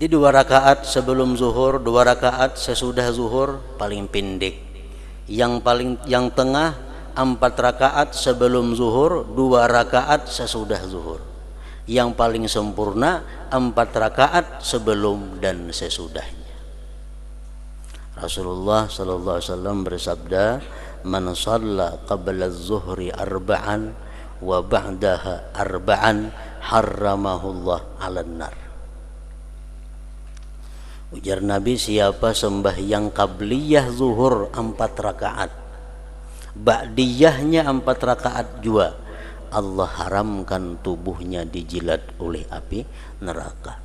Jadi 2 rakaat sebelum zuhur, 2 rakaat sesudah zuhur paling pendek. Yang tengah 4 rakaat sebelum zuhur, 2 rakaat sesudah zuhur. Yang paling sempurna 4 rakaat sebelum dan sesudahnya. Rasulullah sallallahu alaihi wasallam bersabda, "Man shalla qabla az-zuhri arba'an wa ba'daha arba'an harramahullah 'alan nar." Ujar Nabi, siapa sembahyang qabliyah zuhur 4 rakaat, ba'diyahnya 4 rakaat juga, Allah haramkan tubuhnya dijilat oleh api neraka.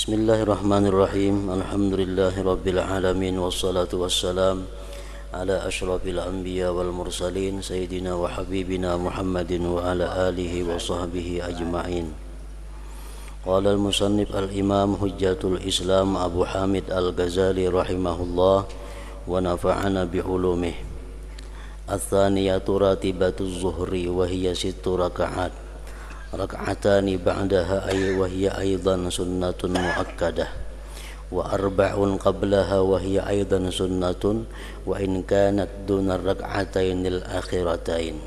Bismillahirrahmanirrahim. Alhamdulillahirabbil alamin wassalatu wassalam ala asyrafil anbiya wal mursalin sayyidina wa habibina Muhammadin wa ala alihi wa sahbihi ajma'in. Qala al-musannif al-imam hujjatul Islam Abu Hamid al-Ghazali rahimahullah wa nafa'ana bi ulumih. Ats-tsaniyatu ratibatuz zuhri wa hiya 6 raka'at. Rak'atani ba'daha wa hiya aidan sunnatun muakkadah wa arba'un qablaha wa hiya aidan sunnatun wa in kanat duna rak'atainil akhiratain.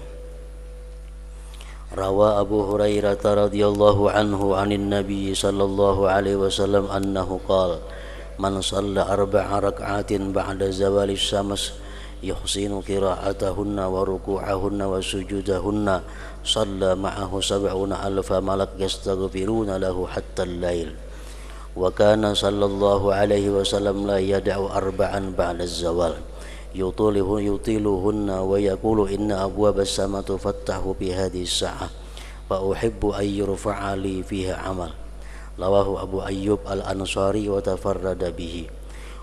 Rawa Abu Hurairah radhiyallahu anhu 'anin Nabi sallallahu alaihi wasallam annahu qala man shalla 4 rak'atin ba'da zawali syams yuhsinu qira'atahunna wa ruku'ahunna wa sujudahunna shalla ma'ahu 70,000 malak yastaghfiruna lahu hatta al-lail. Wa kana sallallahu alaihi wasallam la yada'u arba'an ba'da az-zawal yutiluhunna wa yaqulu inna abwaba as-sama tufattahu fi hadhihi as-sa'ah fa uhibbu an yurfa'a li fiha amal. Rawahu Abu Ayyub al-Ansari wa tafarrada bihi.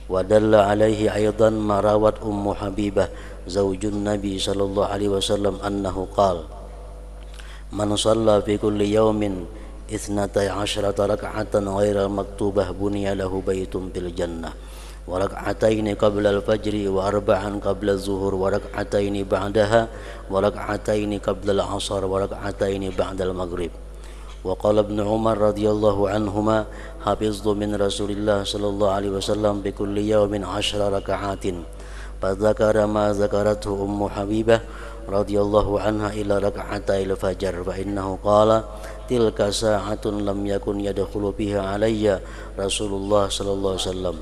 Wa dalla alaihi aidan ma rawat Ummu Habibah zaujun Nabi sallallahu alaihi wasallam annahu qala man shalla fi kulli yawmin 12 rak'atan ghairal maktubah buniya lahu baitun fil jannah wa rak'ataini qabla al-fajri wa arba'an qabla az-zuhur wa rak'ataini ba'daha wa rak'ataini qabla al-'asr wa rak'ataini ba'da al-maghrib. Wa qala Ibnu Umar radhiyallahu anhuma hafiztu min Rasulillah sallallahu alaihi wasallam bi kulli yawmin 10 raka'atin fa dzakara ma dzakarathu Ummu Habibah radhiyallahu anha ila rak'atayil fajar fa innahu qala tilka sa'atun lam yakun yadkhulu biha alayya Rasulullah sallallahu alaihi wasallam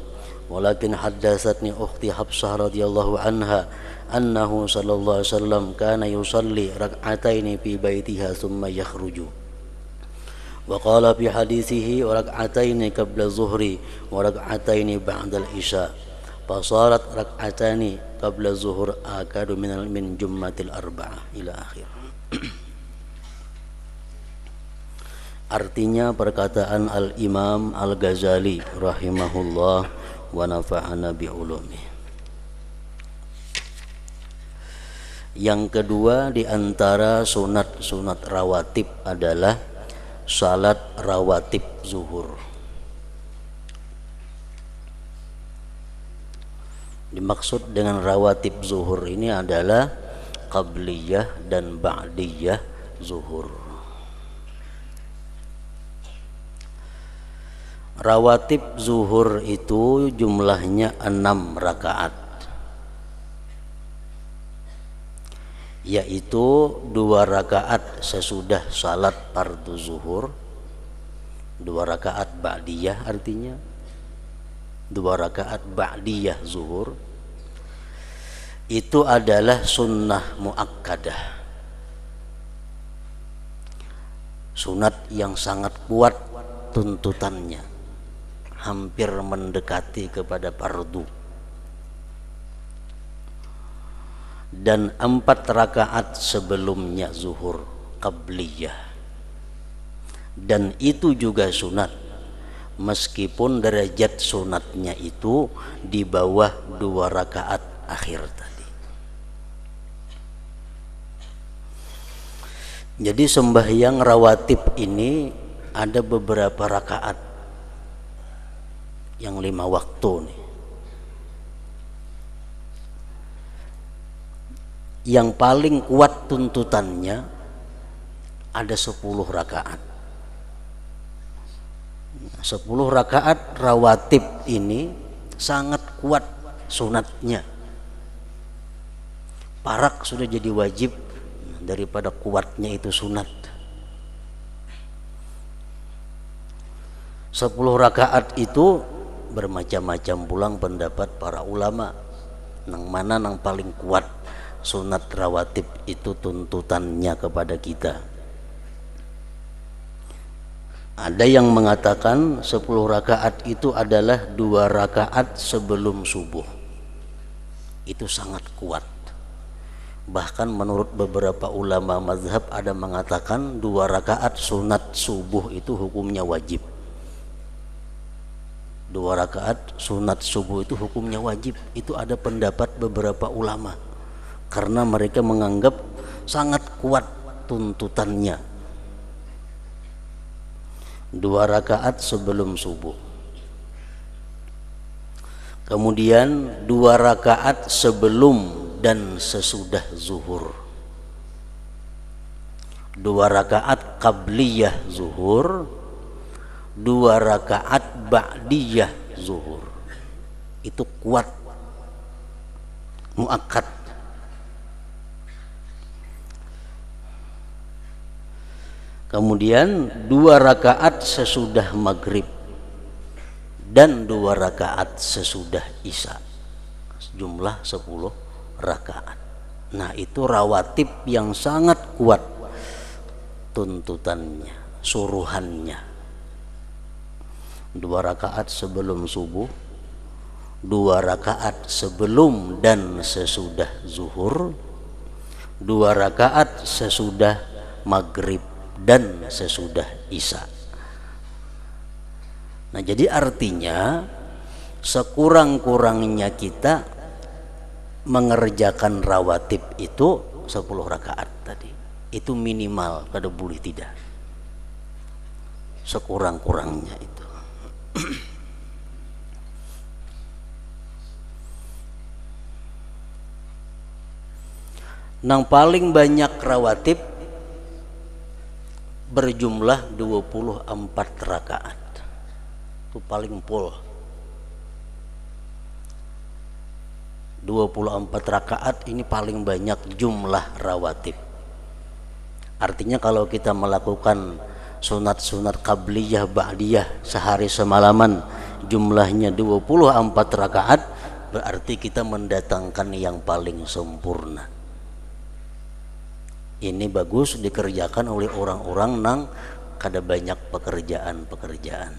walakin haddatsatni ukhti Hafsah radhiyallahu anha annahu sallallahu alaihi wasallam kana yusalli rak'ataini fi baitiha thumma yakhruju wa qala fi hadithihi wa rak'ataini qabla zuhri wa rak'ataini ba'da al-isya fasarat rak'atani qabla zuhur akadu min jummatil arba'ah ila akhir. Artinya perkataan Al-Imam Al-Ghazali rahimahullah wa nafa'ana bi ulumih. Yang kedua di antara sunat rawatib adalah salat rawatib zuhur. Dimaksud dengan rawatib zuhur ini adalah qabliyah dan ba'diyah zuhur. Rawatib zuhur itu jumlahnya 6 rakaat, yaitu 2 rakaat sesudah salat fardu zuhur, 2 rakaat ba'diyah artinya 2 rakaat ba'diyah zuhur. Itu adalah sunnah muakkadah, sunat yang sangat kuat tuntutannya, hampir mendekati kepada fardu. dan 4 rakaat sebelumnya zuhur qabliyah, dan itu juga sunat meskipun derajat sunatnya itu di bawah 2 rakaat akhir tadi. Jadi sembahyang rawatib ini ada beberapa rakaat yang 5 waktu nih. Yang paling kuat tuntutannya ada 10 rakaat. 10 rakaat rawatib ini sangat kuat sunatnya. Parak sudah jadi wajib daripada kuatnya itu sunat. 10 rakaat itu bermacam-macam pulang pendapat para ulama nang mana nang paling kuat sunat rawatib itu tuntutannya kepada kita. Ada yang mengatakan 10 rakaat itu adalah 2 rakaat sebelum subuh. Itu sangat kuat. Bahkan menurut beberapa ulama mazhab ada mengatakan 2 rakaat sunat subuh itu hukumnya wajib. 2 rakaat sunat subuh itu hukumnya wajib. Itu ada pendapat beberapa ulama karena mereka menganggap sangat kuat tuntutannya. 2 rakaat sebelum subuh, kemudian 2 rakaat sebelum dan sesudah zuhur, 2 rakaat qabliyah zuhur, 2 rakaat ba'diyah zuhur. Itu kuat, muakkad. Kemudian 2 rakaat sesudah maghrib dan 2 rakaat sesudah isya, jumlah 10 rakaat. Nah itu rawatib yang sangat kuat tuntutannya, suruhannya. 2 rakaat sebelum subuh, 2 rakaat sebelum dan sesudah zuhur, 2 rakaat sesudah maghrib dan sesudah isya. Nah jadi artinya sekurang-kurangnya kita mengerjakan rawatib itu 10 rakaat tadi. Itu minimal, kada boleh tidak. Sekurang-kurangnya itu. Nang paling banyak rawatib berjumlah 24 rakaat. Itu paling full. 24 rakaat ini paling banyak jumlah rawatib. Artinya kalau kita melakukan sunat-sunat qabliyah ba'diyah sehari semalaman jumlahnya 24 rakaat, berarti kita mendatangkan yang paling sempurna. Ini bagus dikerjakan oleh orang-orang nang kada banyak pekerjaan-pekerjaan.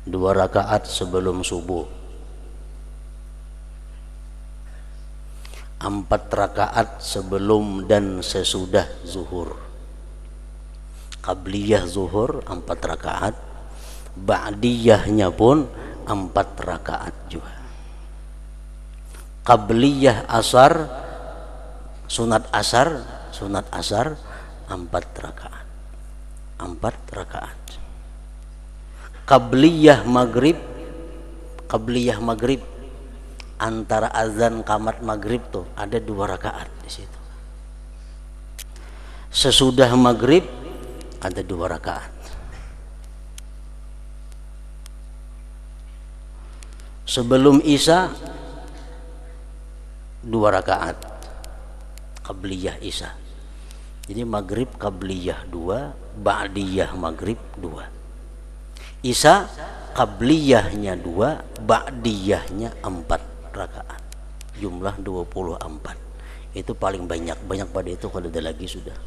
2 rakaat sebelum subuh, 4 rakaat sebelum dan sesudah zuhur, qabliyah zuhur 4 rakaat, ba'diyahnya pun 4 rakaat juga. Qabliyah asar, sunat asar 4 rakaat. 4 rakaat. Qabliyah maghrib antara azan qamat maghrib tuh ada 2 rakaat di situ. Sesudah maghrib ada 2 rakaat. Sebelum isya 2 rakaat qabliyah isya. Jadi maghrib qabliyah 2, ba'diyah maghrib 2. Isya qabliyahnya 2, ba'diyahnya 4 rakaat. Jumlah 24. Itu paling banyak pada itu, kalau ada lagi sudah.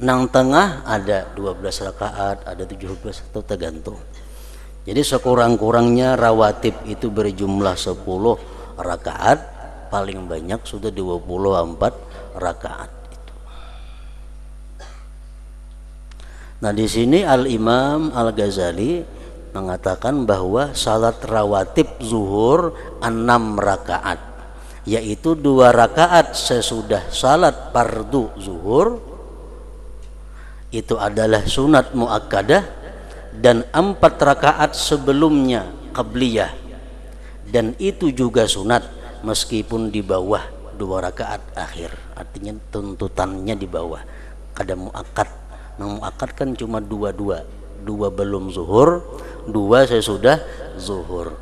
Nang tengah ada 12 rakaat, ada 17 atau tergantung. Jadi sekurang-kurangnya rawatib itu berjumlah 10 rakaat, paling banyak sudah 24 rakaat itu. Nah, di sini Al-Imam Al-Ghazali mengatakan bahwa salat rawatib zuhur 6 rakaat, yaitu 2 rakaat sesudah salat fardu zuhur, itu adalah sunat muakkadah, dan 4 rakaat sebelumnya qabliyah, dan itu juga sunat meskipun di bawah 2 rakaat akhir, artinya tuntutannya di bawah. Kada muakkad, nah muakkad kan cuma 2 belum zuhur, 2 sesudah zuhur.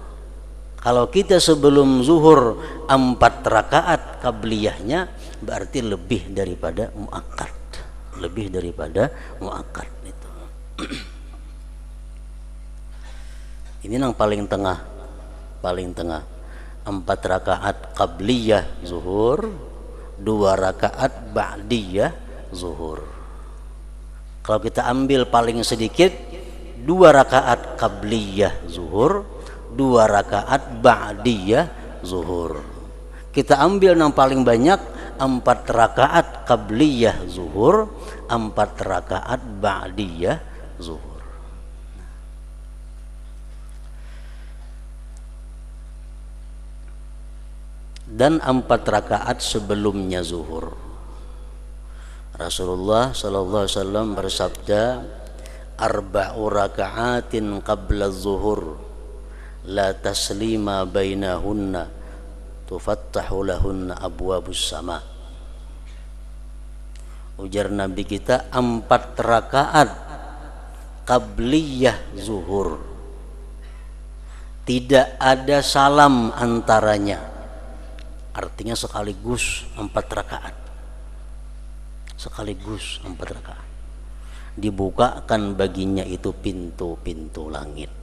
Kalau kita sebelum zuhur 4 rakaat qabliyahnya, berarti lebih daripada muakkad, itu. Ini yang paling tengah, 4 rakaat qabliyah zuhur, 2 rakaat ba'diyah zuhur. Kalau kita ambil paling sedikit, 2 rakaat qabliyah zuhur, 2 rakaat ba'diyah zuhur. Kita ambil yang paling banyak, 4 rakaat qabliyah zuhur, 4 rakaat ba'diyah zuhur. Dan 4 rakaat sebelumnya zuhur. Rasulullah sallallahu alaihi wasallam bersabda, arba'u raka'atin qabla zuhur la taslima bainahunna tufattahu lahunna abwabus sama. Ujar Nabi kita, 4 rakaat qabliyah zuhur, tidak ada salam antaranya, artinya sekaligus 4 rakaat, sekaligus 4 rakaat, dibukakan baginya itu pintu-pintu langit.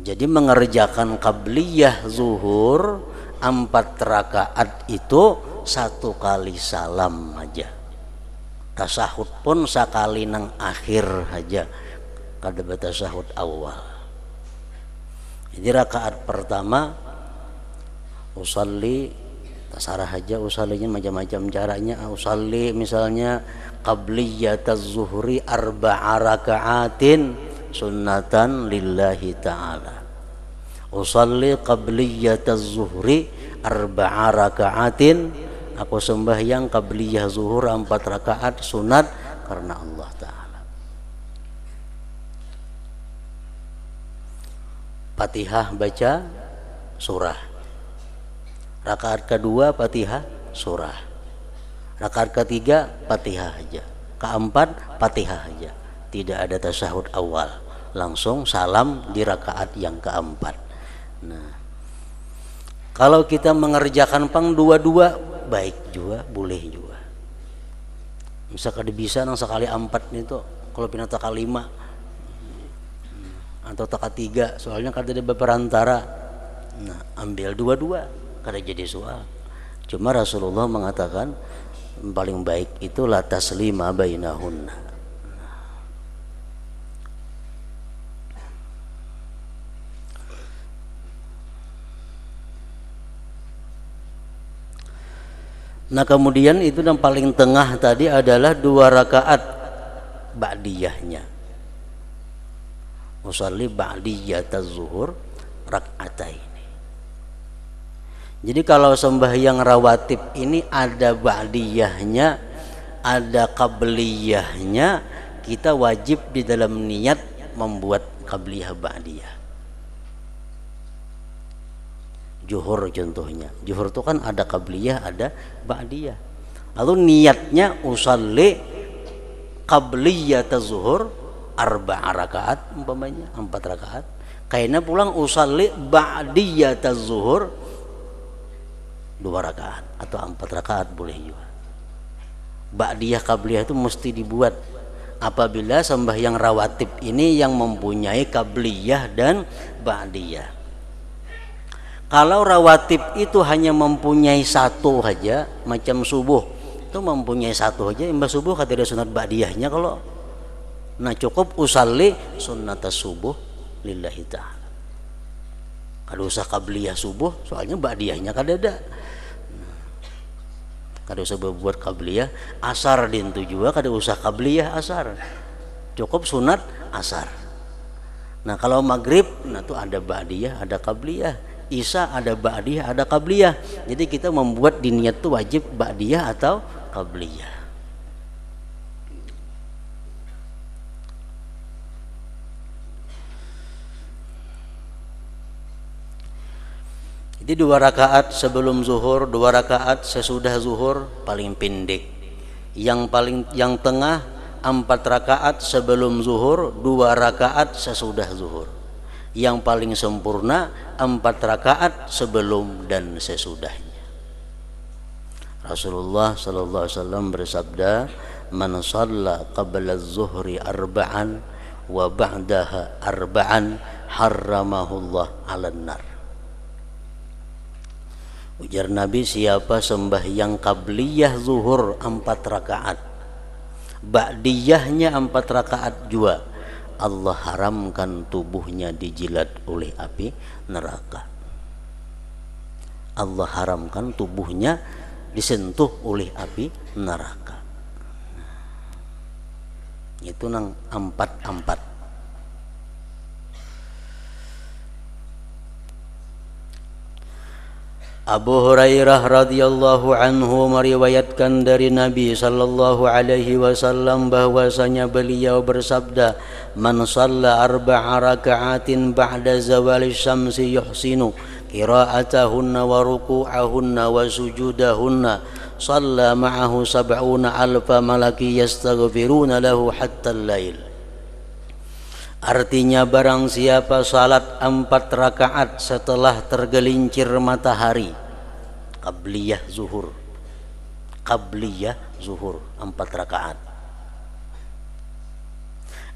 Jadi mengerjakan qabliyah zuhur 4 rakaat itu 1 kali salam aja, tasahud pun sekali nang akhir aja, kada bertasahud awal. Jadi rakaat pertama usalli, tasarah aja usallinya macam-macam caranya. Usalli misalnya qabliyataz zuhri 4 raka'atin sunnatan lillahi ta'ala. Usalli qabliyataz zuhri 4 raka'atin, aku sembahyang qabliyah zuhur 4 rakaat sunat karena Allah Ta'ala. Fatihah baca surah, rakaat kedua Fatihah surah, rakaat ketiga Fatihah aja, keempat Fatihah aja, tidak ada tasyahud awal, langsung salam di rakaat yang keempat. Nah, kalau kita mengerjakan pang 2-2 baik juga, boleh juga. Misalkan bisa nang sekali 4 itu, kalau pindah taka 5 atau taka 3, soalnya kada ada berantara. Nah, ambil 2-2, kada jadi soal. Cuma Rasulullah mengatakan paling baik itu la taslima bainahunna. Nah, kemudian itu yang paling tengah tadi adalah 2 rakaat ba'diyahnya. Usalli ba'diyataz zuhur rak'ataini. Jadi kalau sembahyang rawatib ini ada ba'diyahnya, ada qabliyahnya, kita wajib di dalam niat membuat qabliyah ba'diyah. Zuhur contohnya, zuhur itu kan ada qabliyah, ada ba'diyah. Lalu niatnya usalli qabliyataz zuhur 4 rakaat umpamanya, 4 rakaat. Kayaknya pulang usalli ba'diyataz zuhur 2 rakaat atau 4 rakaat boleh juga. Ba'diyah qabliyah itu mesti dibuat apabila sembahyang rawatib ini yang mempunyai qabliyah dan ba'diyah. Kalau rawatib itu hanya mempunyai 1 saja, macam subuh itu mempunyai 1 saja, imbas subuh kata ada sunat ba'diyahnya. Kalau Nah cukup usalli sunnatas subuh lillahi ta'ala. Kada usah qabliyah subuh, soalnya ba'diyahnya kada ada. Kada usah berbuat qabliyah asar dintu juga, kada usah qabliyah asar, cukup sunat asar. Nah kalau maghrib, nah tuh ada ba'diyah, ada qabliyah. Isya ada ba'diyah, ada qabliyah. Jadi kita membuat di niat tuh wajib ba'diyah atau qabliyah. Jadi 2 rakaat sebelum zuhur, 2 rakaat sesudah zuhur paling pendek. Yang tengah 4 rakaat sebelum zuhur, 2 rakaat sesudah zuhur. Yang paling sempurna 4 rakaat sebelum dan sesudahnya. Rasulullah sallallahu alaihi wasallam bersabda, "Man shalla qabla az-zuhri arba'an wa ba'daha arba'an harramahullah 'alan nar." Ujar Nabi, siapa sembahyang qabliyah zuhur 4 rakaat, ba'diyahnya 4 rakaat juga, Allah haramkan tubuhnya dijilat oleh api neraka. Allah haramkan tubuhnya disentuh oleh api neraka. Itu nang 4. Abu Hurairah radhiyallahu anhu meriwayatkan dari Nabi sallallahu alaihi wasallam bahwasanya beliau bersabda, "Man shalla 4 raka'atin ba'da zawali syamsi yuhsinu qira'atahunna wa ruku'ahunna wa sujudahunna, shalla ma'ahu 70,000 malaki yastaghfiruna lahu hatta al-lail." Artinya barang siapa salat 4 rakaat setelah tergelincir matahari, qabliyah zuhur 4 rakaat,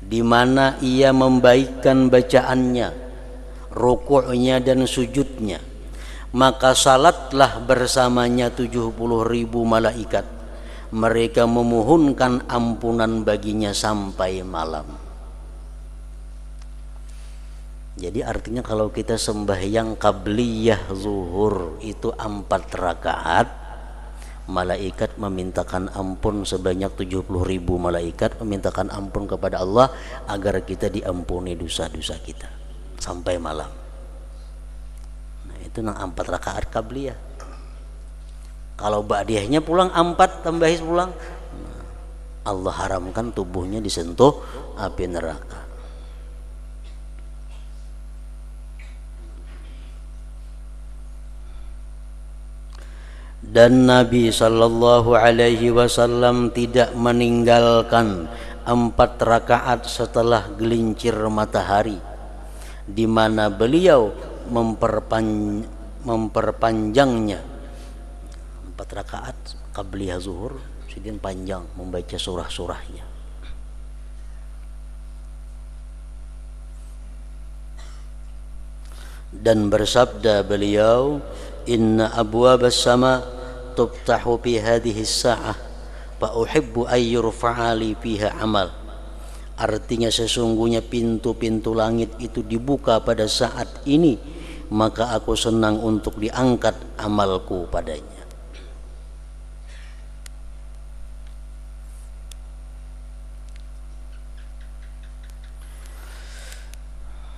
di mana ia membaikkan bacaannya, rukuknya dan sujudnya, maka salatlah bersamanya 70.000 malaikat. Mereka memohonkan ampunan baginya sampai malam. Jadi artinya kalau kita sembahyang qabliyah zuhur itu 4 rakaat, malaikat memintakan ampun sebanyak 70.000 malaikat memintakan ampun kepada Allah agar kita diampuni dosa-dosa kita sampai malam. Nah itu nang 4 rakaat qabliyah. Kalau ba'diyahnya pulang 4 tambahis pulang, Allah haramkan tubuhnya disentuh api neraka. Dan Nabi sallallahu alaihi wasallam tidak meninggalkan 4 rakaat setelah gelincir matahari, di mana beliau memperpanjangnya. 4 rakaat qabliyah zuhur sidin panjang membaca surah-surahnya. Dan bersabda beliau, "Inna abwabas sama tuftahu fi hadhihi as-sa'ah fa uhibbu ay yurfa'a li fiha amal." Artinya sesungguhnya pintu-pintu langit itu dibuka pada saat ini, maka aku senang untuk diangkat amalku padanya.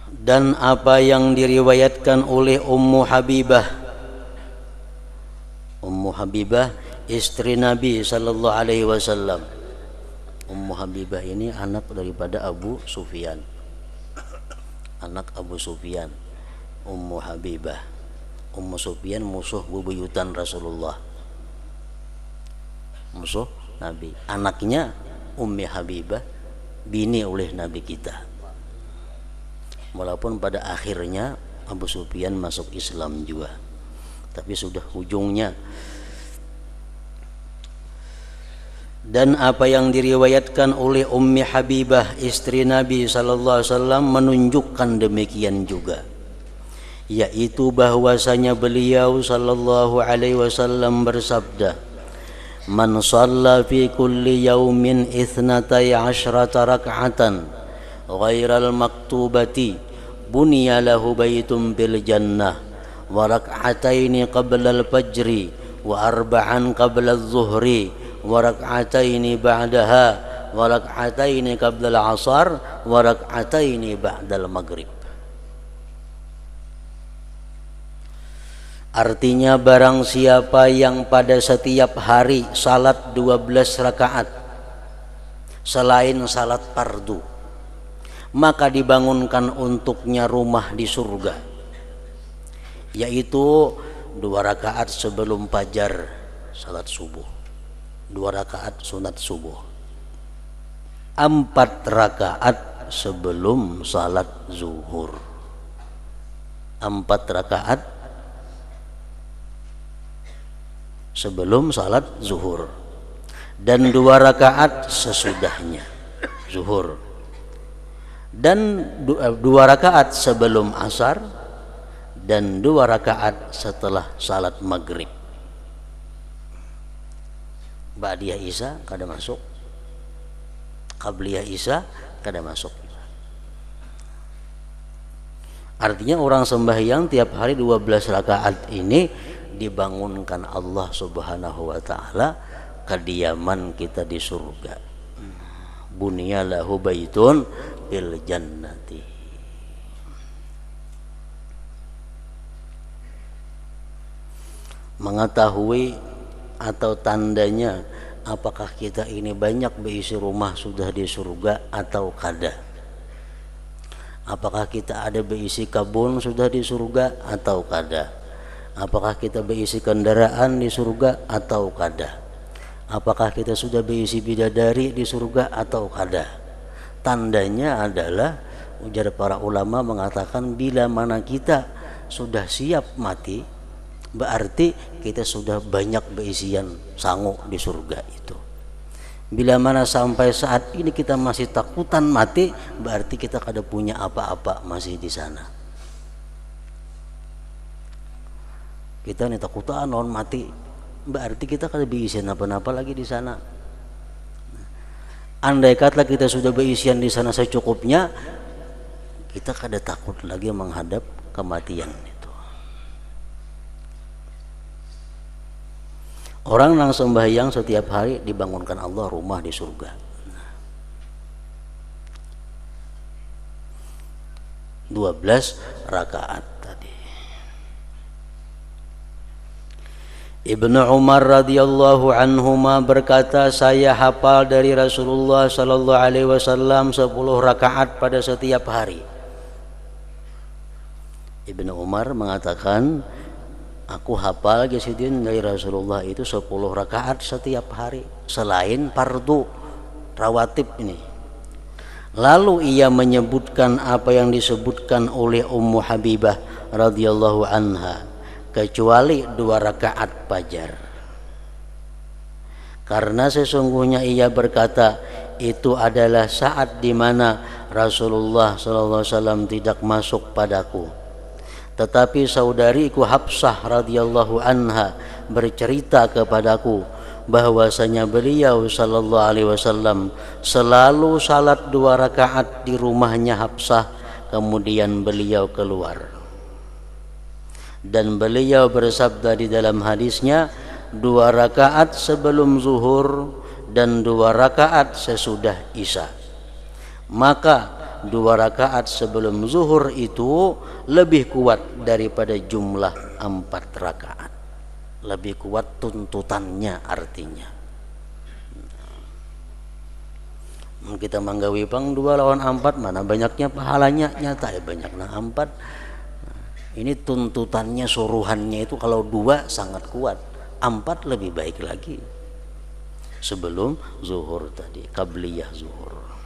Dan apa yang diriwayatkan oleh Ummu Habibah istri Nabi sallallahu alaihi wasallam. Ummu Habibah ini anak daripada Abu Sufyan. Anak Abu Sufyan. Ummu Habibah. Ummu Sufyan musuh bebuyutan Rasulullah. Musuh Nabi. Anaknya Ummi Habibah bini oleh Nabi kita. Walaupun pada akhirnya Abu Sufyan masuk Islam juga, tapi sudah ujungnya. Dan apa yang diriwayatkan oleh Ummi Habibah istri Nabi sallallahu alaihi wasallam menunjukkan demikian juga, yaitu bahwasanya beliau sallallahu alaihi wasallam bersabda, Man shalla fi kulli yawmin ithnatai asyrata rak'atan ghairal maktubati bunya lahu baitun bil jannah wa rak'ataini qabla al-fajri wa arba'an qabla az-zuhri wa rak'ataini ba'daha wa rak'ataini qabla al-'asar wa rak'ataini ba'da al-maghrib. Artinya barang siapa yang pada setiap hari salat 12 rakaat selain salat fardu, maka dibangunkan untuknya rumah di surga, yaitu 2 rakaat sebelum fajar salat subuh, 2 rakaat sunat subuh, 4 rakaat sebelum salat zuhur, 4 rakaat sebelum salat zuhur, dan 2 rakaat sesudahnya zuhur, dan 2 rakaat sebelum asar, dan 2 rakaat setelah salat maghrib. Ba'diyah isya kada masuk, qabliyah isya kada masuk. Artinya orang sembahyang tiap hari 12 rakaat ini dibangunkan Allah Subhanahu wa taala kediaman kita di surga. Bunya lahu baitun bil jannati. Mengetahui atau tandanya apakah kita ini banyak berisi rumah sudah di surga atau kada. Apakah kita ada berisi kebun sudah di surga atau kada. Apakah kita berisi kendaraan di surga atau kada. Apakah kita sudah berisi bidadari di surga atau kada. Tandanya adalah, ujar para ulama mengatakan, bila mana kita sudah siap mati, berarti kita sudah banyak berisian sangu di surga itu. Bila mana sampai saat ini kita masih takutan mati, berarti kita kada punya apa-apa masih di sana. Kita nih takutan non mati, berarti kita kada berisian apa-apa lagi di sana. Andai kata kita sudah berisian di sana secukupnya, kita kada takut lagi menghadap kematian itu. Orang yang sembahyang setiap hari dibangunkan Allah rumah di surga. 12 rakaat tadi. Ibnu Umar radhiyallahu anhuma berkata, saya hafal dari Rasulullah sallallahu alaihi wasallam 10 rakaat pada setiap hari. Ibnu Umar mengatakan, aku hafal gesidin dari Rasulullah itu 10 rakaat setiap hari selain fardu rawatib ini. Lalu ia menyebutkan apa yang disebutkan oleh Ummu Habibah radhiyallahu anha, kecuali 2 rakaat fajar. Karena sesungguhnya ia berkata, itu adalah saat di mana Rasulullah SAW tidak masuk padaku. Tetapi saudariku Hafsah radhiyallahu anha bercerita kepadaku bahwasanya beliau sallallahu alaihi wasallam selalu salat 2 rakaat di rumahnya Hafsah, kemudian beliau keluar. Dan beliau bersabda di dalam hadisnya, 2 rakaat sebelum zuhur dan 2 rakaat sesudah isya. Maka 2 rakaat sebelum zuhur itu lebih kuat daripada jumlah 4 rakaat. Lebih kuat tuntutannya artinya. Kita manggawi pang 2 lawan 4, mana banyaknya pahalanya, nyata ya banyaknya 4. Ini tuntutannya, suruhannya itu kalau 2 sangat kuat, 4 lebih baik lagi. Sebelum zuhur tadi, qabliyah zuhur.